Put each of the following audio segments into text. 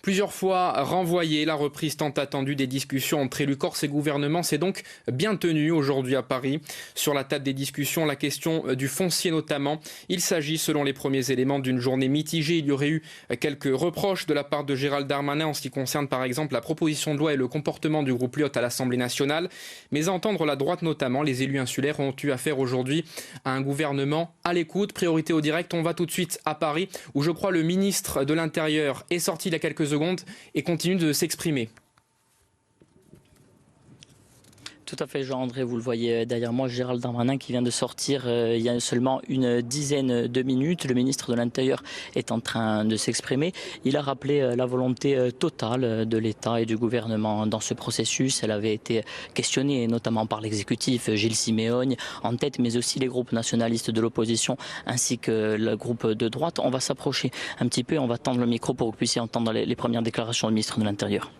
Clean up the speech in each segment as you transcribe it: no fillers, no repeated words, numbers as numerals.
Plusieurs fois renvoyée, la reprise tant attendue des discussions entre élus corses et gouvernement s'est donc bien tenue aujourd'hui à Paris. Sur la table des discussions, la question du foncier notamment. Il s'agit, selon les premiers éléments, d'une journée mitigée. Il y aurait eu quelques reproches de la part de Gérald Darmanin en ce qui concerne par exemple la proposition de loi et le comportement du groupe Lyot à l'Assemblée nationale. Mais à entendre la droite notamment, les élus insulaires ont eu affaire aujourd'hui à un gouvernement à l'écoute. Priorité au direct, on va tout de suite à Paris où je crois le ministre de l'Intérieur est sorti il y a quelques secondes et continue de s'exprimer. Tout à fait, Jean-André, vous le voyez derrière moi, Gérald Darmanin qui vient de sortir il y a seulement une dizaine de minutes. Le ministre de l'Intérieur est en train de s'exprimer. Il a rappelé la volonté totale de l'État et du gouvernement dans ce processus. Elle avait été questionnée notamment par l'exécutif, Gilles Simeone en tête, mais aussi les groupes nationalistes de l'opposition ainsi que le groupe de droite. On va s'approcher un petit peu, on va tendre le micro pour que vous puissiez entendre les premières déclarations du ministre de l'Intérieur.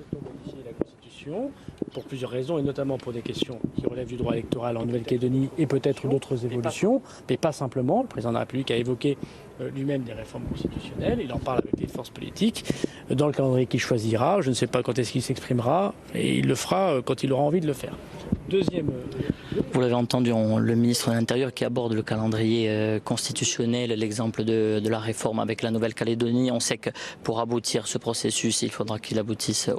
Pour plusieurs raisons, et notamment pour des questions qui relèvent du droit électoral en Nouvelle-Calédonie et peut-être d'autres évolutions, mais pas simplement. Le président de la République a évoqué lui-même des réformes constitutionnelles, il en parle avec les forces politiques, dans le calendrier qu'il choisira. Je ne sais pas quand est-ce qu'il s'exprimera, et il le fera quand il aura envie de le faire. Deuxième... Vous l'avez entendu, le ministre de l'Intérieur qui aborde le calendrier constitutionnel, l'exemple de la réforme avec la Nouvelle-Calédonie. On sait que pour aboutir ce processus, il faudra qu'il aboutisse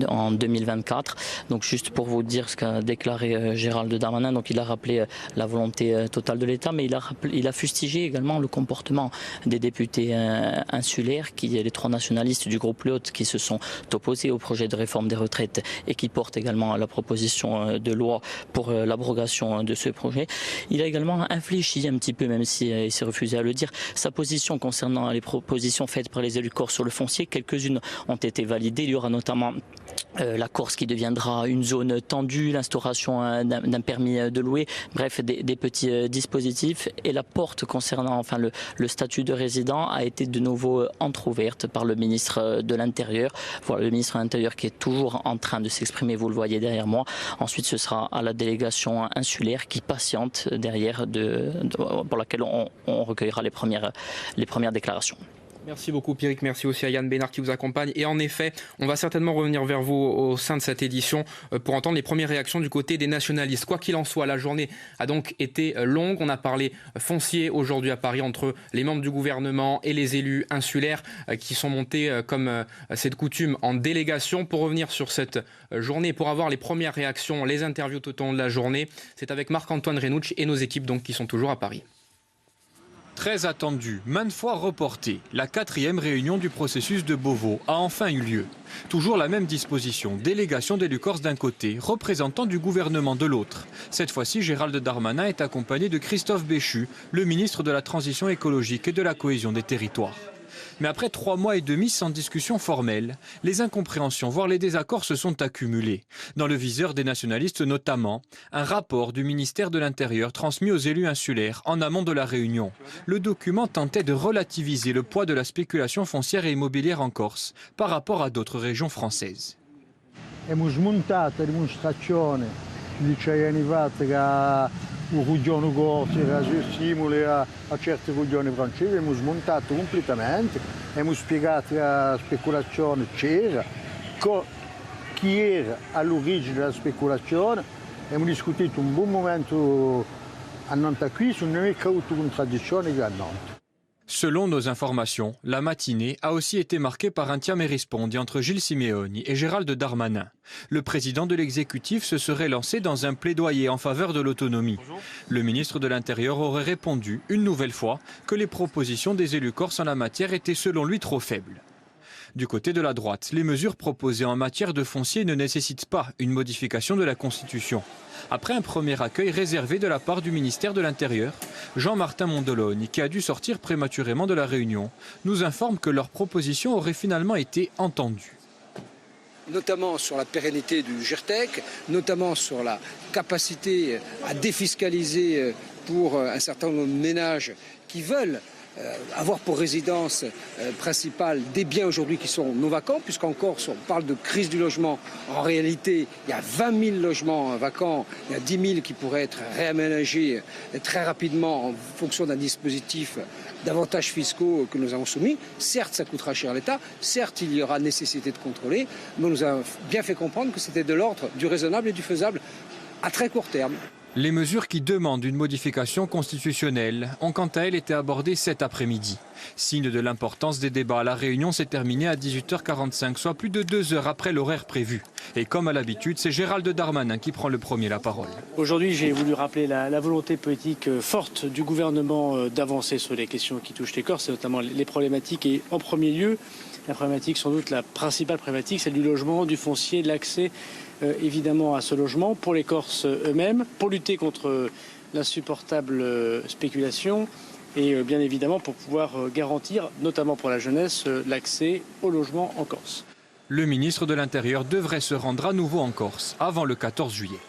en 2024. Donc juste pour vous dire ce qu'a déclaré Gérald Darmanin, donc il a rappelé la volonté totale de l'État, mais il a fustigé également le comportement des députés insulaires, les trois nationalistes du groupe Lyot qui se sont opposés au projet de réforme des retraites et qui portent également la proposition de loi pour l'abrogation de ce projet. Il a également infléchi un petit peu, même s'il s'est refusé à le dire, sa position concernant les propositions faites par les élus corses sur le foncier. Quelques-unes ont été validées. Il y aura notamment la Corse qui deviendra une zone tendue, l'instauration d'un permis de louer, bref, des petits dispositifs. Et la porte concernant le statut de résident a été de nouveau entrouverte par le ministre de l'Intérieur. Voilà, le ministre de l'Intérieur qui est toujours en train de s'exprimer, vous le voyez derrière moi. Ensuite, ce sera à la délégation insulaire qui patiente derrière, pour laquelle on recueillera les premières déclarations. Merci beaucoup Pierrick, merci aussi à Yann Bénard qui vous accompagne. Et en effet, on va certainement revenir vers vous au sein de cette édition pour entendre les premières réactions du côté des nationalistes. Quoi qu'il en soit, la journée a donc été longue. On a parlé foncier aujourd'hui à Paris entre les membres du gouvernement et les élus insulaires qui sont montés comme c'est de coutume en délégation. Pour revenir sur cette journée, pour avoir les premières réactions, les interviews tout au long de la journée, c'est avec Marc-Antoine Renucci et nos équipes donc qui sont toujours à Paris. Très attendue, maintes fois reportée, la 4e réunion du processus de Beauvau a enfin eu lieu. Toujours la même disposition, délégation d'élus corses d'un côté, représentant du gouvernement de l'autre. Cette fois-ci, Gérald Darmanin est accompagné de Christophe Béchu, le ministre de la Transition écologique et de la cohésion des territoires. Mais après 3 mois et demi sans discussion formelle, les incompréhensions, voire les désaccords se sont accumulés. Dans le viseur des nationalistes notamment, un rapport du ministère de l'Intérieur transmis aux élus insulaires en amont de la réunion. Le document tentait de relativiser le poids de la spéculation foncière et immobilière en Corse par rapport à d'autres régions françaises. Un cuglione corso era simile a certe cuglioni francesi, abbiamo smontato completamente, abbiamo spiegato che la speculazione c'era, chi era all'origine della speculazione, abbiamo discusso un buon momento a Nantes qui, non è avuto contraddizioni a Nantes. Selon nos informations, la matinée a aussi été marquée par un tiam et rispondi entre Gilles Simeone et Gérald Darmanin. Le président de l'exécutif se serait lancé dans un plaidoyer en faveur de l'autonomie. Le ministre de l'Intérieur aurait répondu, une nouvelle fois, que les propositions des élus corses en la matière étaient selon lui trop faibles. Du côté de la droite, les mesures proposées en matière de foncier ne nécessitent pas une modification de la Constitution. Après un premier accueil réservé de la part du ministère de l'Intérieur, Jean-Martin Mondologne, qui a dû sortir prématurément de la réunion, nous informe que leurs propositions auraient finalement été entendues. Notamment sur la pérennité du GIRTEC, notamment sur la capacité à défiscaliser pour un certain nombre de ménages qui veulent avoir pour résidence principale des biens aujourd'hui qui sont non vacants, puisqu'en Corse on parle de crise du logement. En réalité, il y a 20 000 logements vacants, il y a 10 000 qui pourraient être réaménagés très rapidement en fonction d'un dispositif d'avantages fiscaux que nous avons soumis. Certes, ça coûtera cher à l'État, certes, il y aura nécessité de contrôler, mais on nous a bien fait comprendre que c'était de l'ordre du raisonnable et du faisable à très court terme. Les mesures qui demandent une modification constitutionnelle ont quant à elles été abordées cet après-midi. Signe de l'importance des débats, la réunion s'est terminée à 18h45, soit plus de 2 heures après l'horaire prévu. Et comme à l'habitude, c'est Gérald Darmanin qui prend le premier la parole. Aujourd'hui, j'ai voulu rappeler la volonté politique forte du gouvernement d'avancer sur les questions qui touchent les Corses, et notamment les problématiques. Et en premier lieu, la problématique, sans doute la principale problématique, celle du logement, du foncier, de l'accès évidemment à ce logement pour les Corses eux-mêmes, pour lutter contre l'insupportable spéculation et bien évidemment pour pouvoir garantir, notamment pour la jeunesse, l'accès au logement en Corse. Le ministre de l'Intérieur devrait se rendre à nouveau en Corse avant le 14 juillet.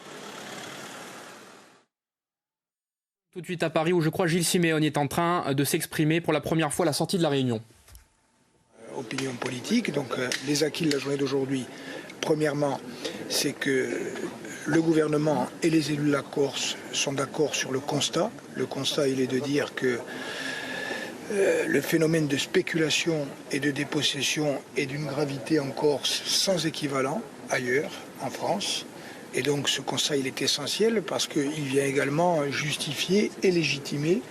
Tout de suite à Paris où je crois Gilles Simeoni est en train de s'exprimer pour la première fois à la sortie de la réunion. Opinion politique, donc les acquis de la journée d'aujourd'hui. Premièrement, c'est que le gouvernement et les élus de la Corse sont d'accord sur le constat. Le constat, il est de dire que le phénomène de spéculation et de dépossession est d'une gravité en Corse sans équivalent ailleurs, en France. Et donc ce constat, il est essentiel parce qu'il vient également justifier et légitimer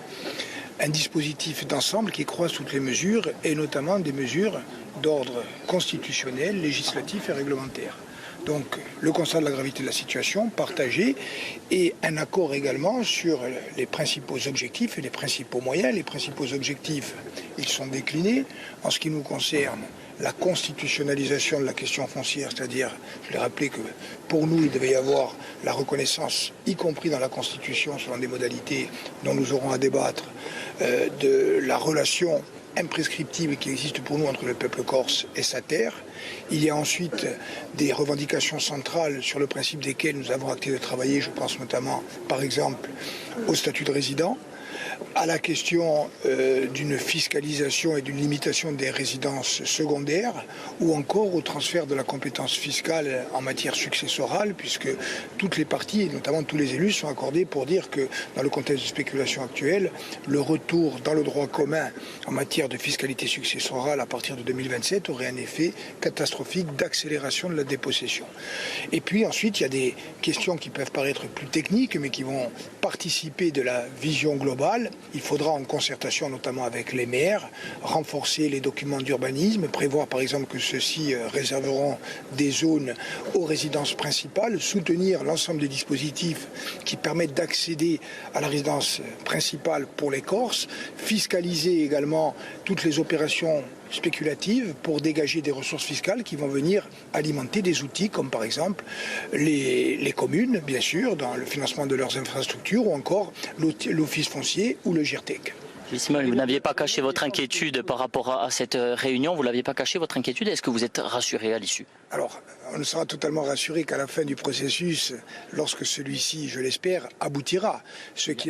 un dispositif d'ensemble qui croise toutes les mesures, et notamment des mesures d'ordre constitutionnel, législatif et réglementaire. Donc le constat de la gravité de la situation partagé et un accord également sur les principaux objectifs et les principaux moyens. Les principaux objectifs, ils sont déclinés. En ce qui nous concerne, la constitutionnalisation de la question foncière, c'est-à-dire, je l'ai rappelé que pour nous, il devait y avoir la reconnaissance, y compris dans la Constitution, selon des modalités dont nous aurons à débattre, de la relation imprescriptible qui existe pour nous entre le peuple corse et sa terre. Il y a ensuite des revendications centrales sur le principe desquelles nous avons acté de travailler, je pense notamment, par exemple, au statut de résident, à la question d'une fiscalisation et d'une limitation des résidences secondaires, ou encore au transfert de la compétence fiscale en matière successorale, puisque toutes les parties, et notamment tous les élus, sont accordés pour dire que dans le contexte de spéculation actuel, le retour dans le droit commun en matière de fiscalité successorale à partir de 2027 aurait un effet catastrophique d'accélération de la dépossession. Et puis ensuite, il y a des questions qui peuvent paraître plus techniques, mais qui vont participer de la vision globale. Il faudra, en concertation notamment avec les maires, renforcer les documents d'urbanisme, prévoir par exemple que ceux-ci réserveront des zones aux résidences principales, soutenir l'ensemble des dispositifs qui permettent d'accéder à la résidence principale pour les Corses, fiscaliser également toutes les opérations spéculatives pour dégager des ressources fiscales qui vont venir alimenter des outils comme par exemple les communes, bien sûr, dans le financement de leurs infrastructures, ou encore l'office foncier ou le GIRTEC. Simon, vous n'aviez pas caché votre inquiétude par rapport à cette réunion, vous ne l'aviez pas caché votre inquiétude, est-ce que vous êtes rassuré à l'issue? Alors, on ne sera totalement rassuré qu'à la fin du processus, lorsque celui-ci, je l'espère, aboutira.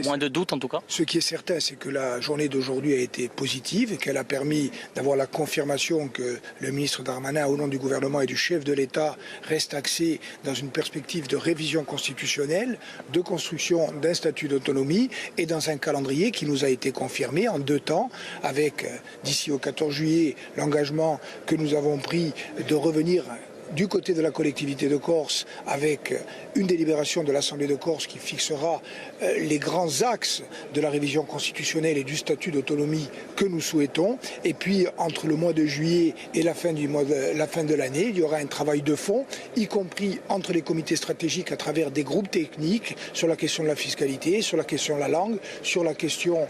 Moins de doute en tout cas. Ce qui est certain, c'est que la journée d'aujourd'hui a été positive et qu'elle a permis d'avoir la confirmation que le ministre Darmanin, au nom du gouvernement et du chef de l'État, reste axé dans une perspective de révision constitutionnelle, de construction d'un statut d'autonomie et dans un calendrier qui nous a été confirmé en 2 temps, avec d'ici au 14 juillet l'engagement que nous avons pris de revenir du côté de la collectivité de Corse, avec une délibération de l'Assemblée de Corse qui fixera les grands axes de la révision constitutionnelle et du statut d'autonomie que nous souhaitons. Et puis, entre le mois de juillet et la fin de l'année, il y aura un travail de fond, y compris entre les comités stratégiques à travers des groupes techniques sur la question de la fiscalité, sur la question de la langue, sur la question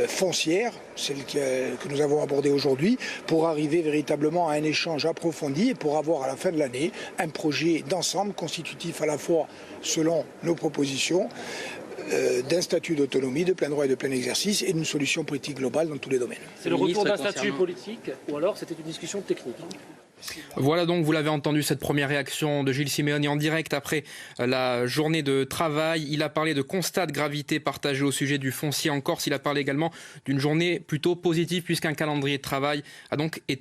foncière, celle que nous avons abordée aujourd'hui, pour arriver véritablement à un échange approfondi et pour avoir à la fin de l'année un projet d'ensemble constitutif à la fois, selon nos propositions, d'un statut d'autonomie, de plein droit et de plein exercice et d'une solution politique globale dans tous les domaines. C'est le retour d'un statut politique ou alors c'était une discussion technique? Voilà donc, vous l'avez entendu, cette première réaction de Gilles Simeoni en direct après la journée de travail. Il a parlé de constat de gravité partagé au sujet du foncier en Corse. Il a parlé également d'une journée plutôt positive puisqu'un calendrier de travail a donc été